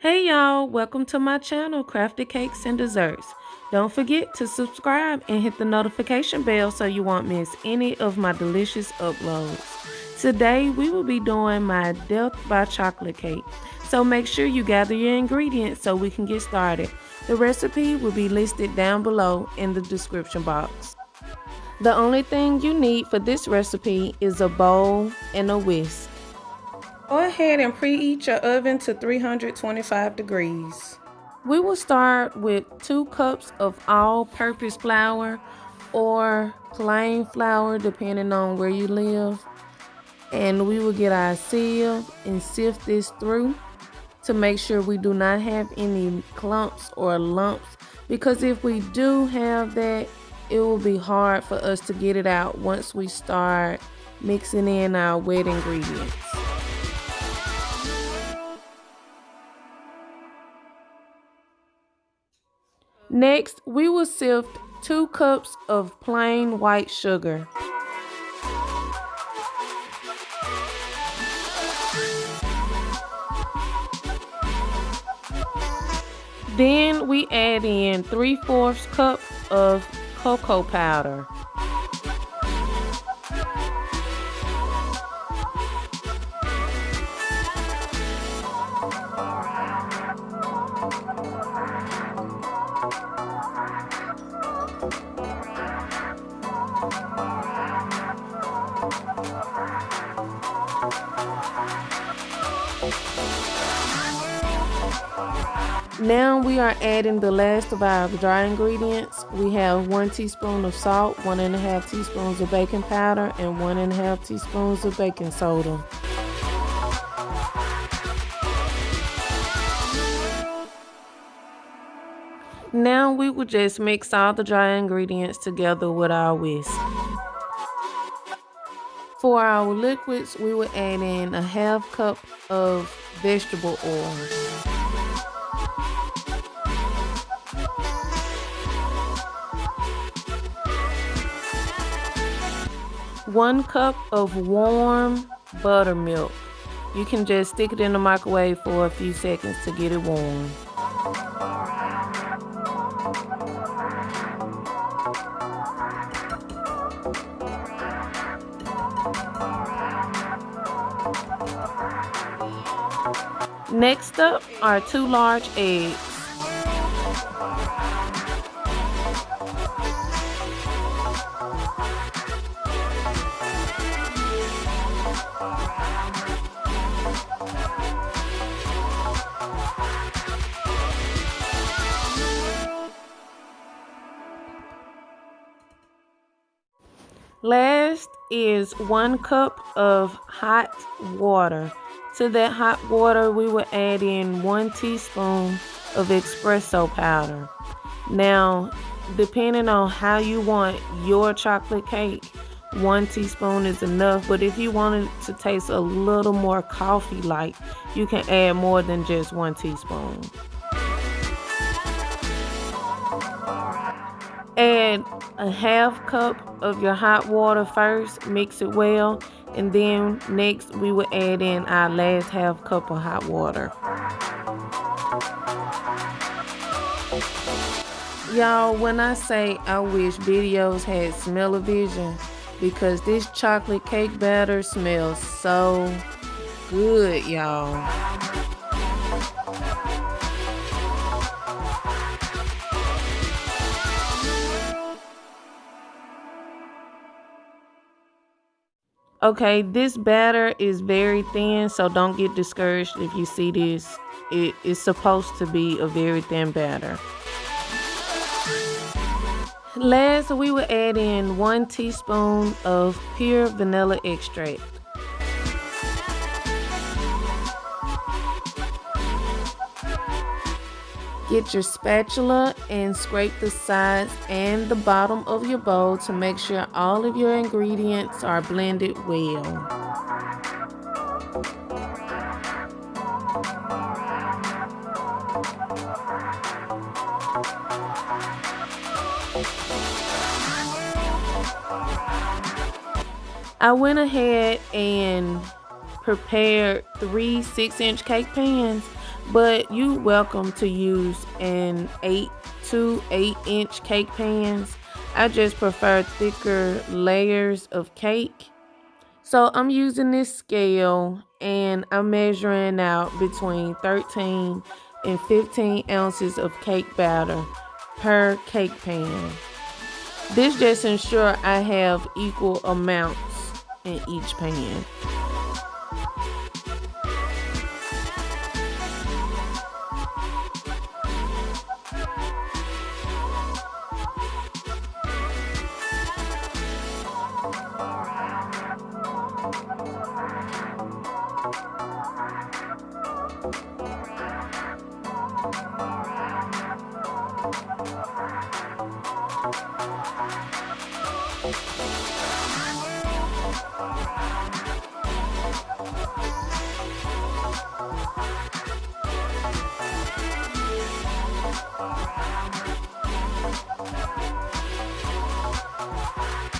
Hey y'all, welcome to my channel, Crafted Cakes and Desserts. Don't forget to subscribe and hit the notification bell so you won't miss any of my delicious uploads. Today we will be doing my Death by Chocolate cake. So make sure you gather your ingredients so we can get started. The recipe will be listed down below in the description box. The only thing you need for this recipe is a bowl and a whisk. Go ahead and preheat your oven to 325 degrees. We will start with 2 cups of all-purpose flour or plain flour depending on where you live. And we will get our sieve and sift this through to make sure we do not have any clumps or lumps, because if we do have that, it will be hard for us to get it out once we start mixing in our wet ingredients. Next, we will sift 2 cups of plain white sugar. Then we add in 3/4 cup of cocoa powder. Now we are adding the last of our dry ingredients. We have 1 teaspoon of salt, 1½ teaspoons of baking powder, and 1½ teaspoons of baking soda. Now we will just mix all the dry ingredients together with our whisk. For our liquids, we will add in a 1/2 cup of vegetable oil, 1 cup of warm buttermilk. You can just stick it in the microwave for a few seconds to get it warm. Next up are 2 large eggs. Last is 1 cup of hot water. To that hot water, we will add in 1 teaspoon of espresso powder. Now, depending on how you want your chocolate cake, 1 teaspoon is enough. But if you want it to taste a little more coffee-like, you can add more than just 1 teaspoon. Add a 1/2 cup of your hot water first, mix it well, and then next we will add in our last 1/2 cup of hot water. Y'all, when I say I wish videos had smell-o-vision, because this chocolate cake batter smells so good, y'all. Okay, this batter is very thin, so don't get discouraged if you see this. It is supposed to be a very thin batter. Last, we will add in 1 teaspoon of pure vanilla extract. Get your spatula and scrape the sides and the bottom of your bowl to make sure all of your ingredients are blended well. I went ahead and prepared 3 6-inch cake pans, but you welcome to use an 8-inch cake pans. I just prefer thicker layers of cake. So I'm using this scale and I'm measuring out between 13 and 15 ounces of cake batter per cake pan. This just ensures I have equal amounts in each pan.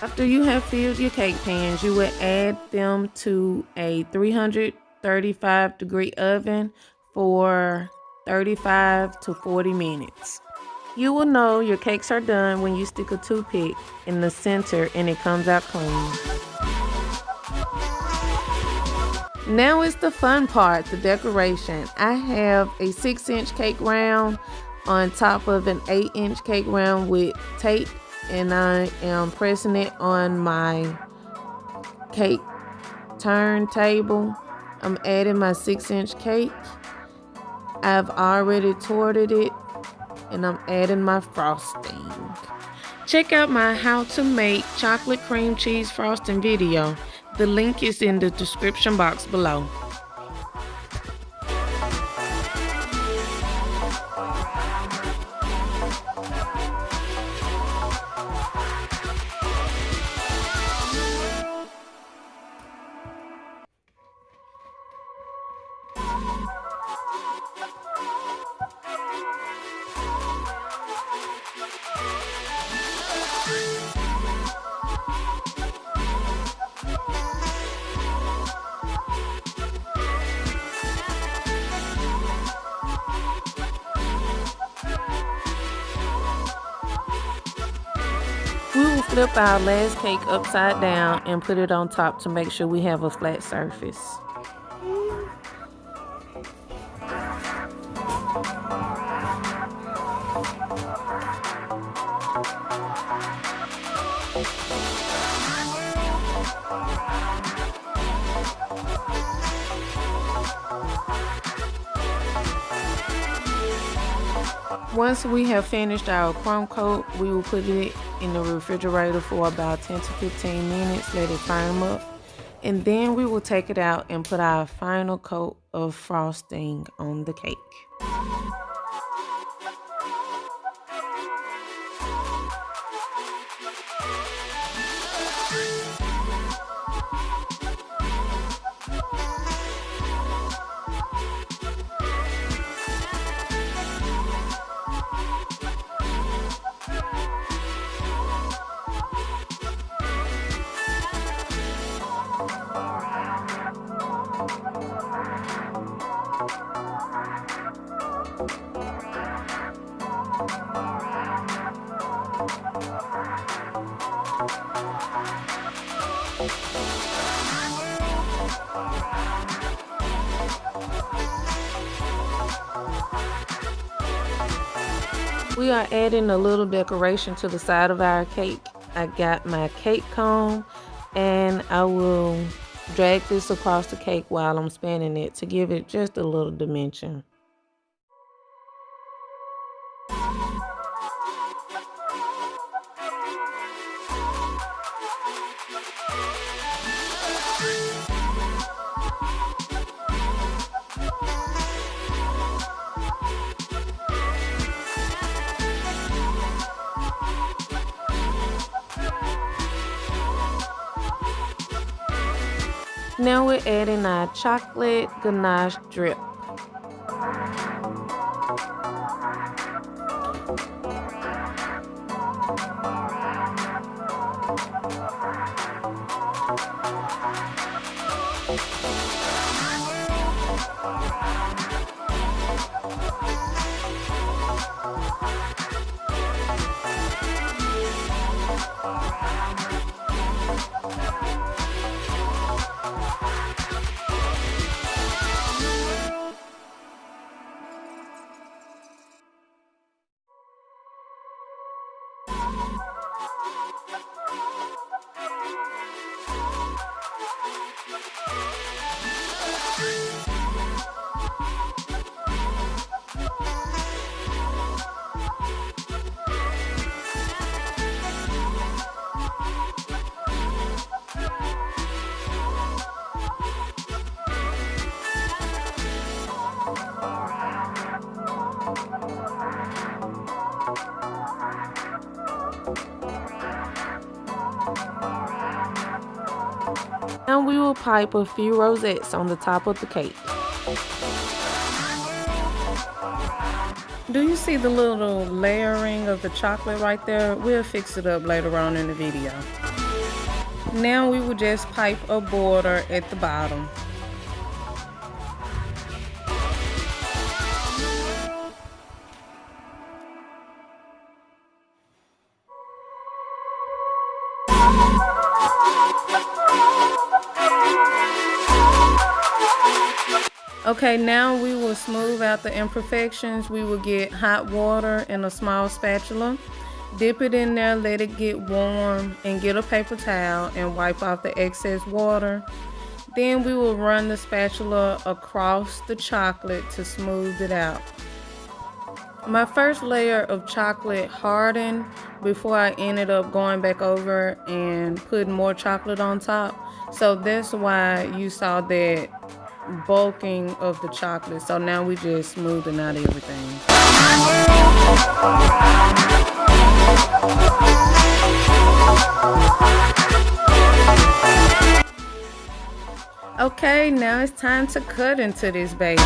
After you have filled your cake pans, you will add them to a 335-degree oven for 35 to 40 minutes. You will know your cakes are done when you stick a toothpick in the center and it comes out clean. Now is the fun part, the decoration. I have a 6-inch cake round on top of an 8-inch cake round with tape, and I am pressing it on my cake turntable. I'm adding my 6-inch cake. I've already torted it, and I'm adding my frosting. Check out my how to make chocolate cream cheese frosting video. The link is in the description box below. We will flip our last cake upside down and put it on top to make sure we have a flat surface. Once we have finished our crumb coat, we will put it in the refrigerator for about 10 to 15 minutes, let it firm up, and then we will take it out and put our final coat of frosting on the cake. We are adding a little decoration to the side of our cake. I got my cake comb and I will drag this across the cake while I'm spinning it to give it just a little dimension. Now we're adding our chocolate ganache drip. Now we will pipe a few rosettes on the top of the cake. Do you see the little layering of the chocolate right there? We'll fix it up later on in the video. Now we will just pipe a border at the bottom. Okay, now we will smooth out the imperfections. We will get hot water in a small spatula. Dip it in there, let it get warm, and get a paper towel and wipe off the excess water. Then we will run the spatula across the chocolate to smooth it out. My first layer of chocolate hardened before I ended up going back over and putting more chocolate on top. So that's why you saw that bulking of the chocolate. So now we just smoothing out everything. Okay, now it's time to cut into this baby.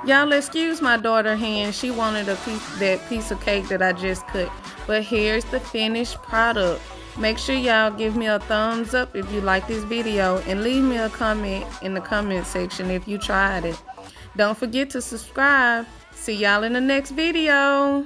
Y'all excuse my daughter's hand. She wanted that piece of cake that I just cut. But here's the finished product. Make sure y'all give me a thumbs up if you like this video and leave me a comment in the comment section if you tried it. Don't forget to subscribe. See y'all in the next video.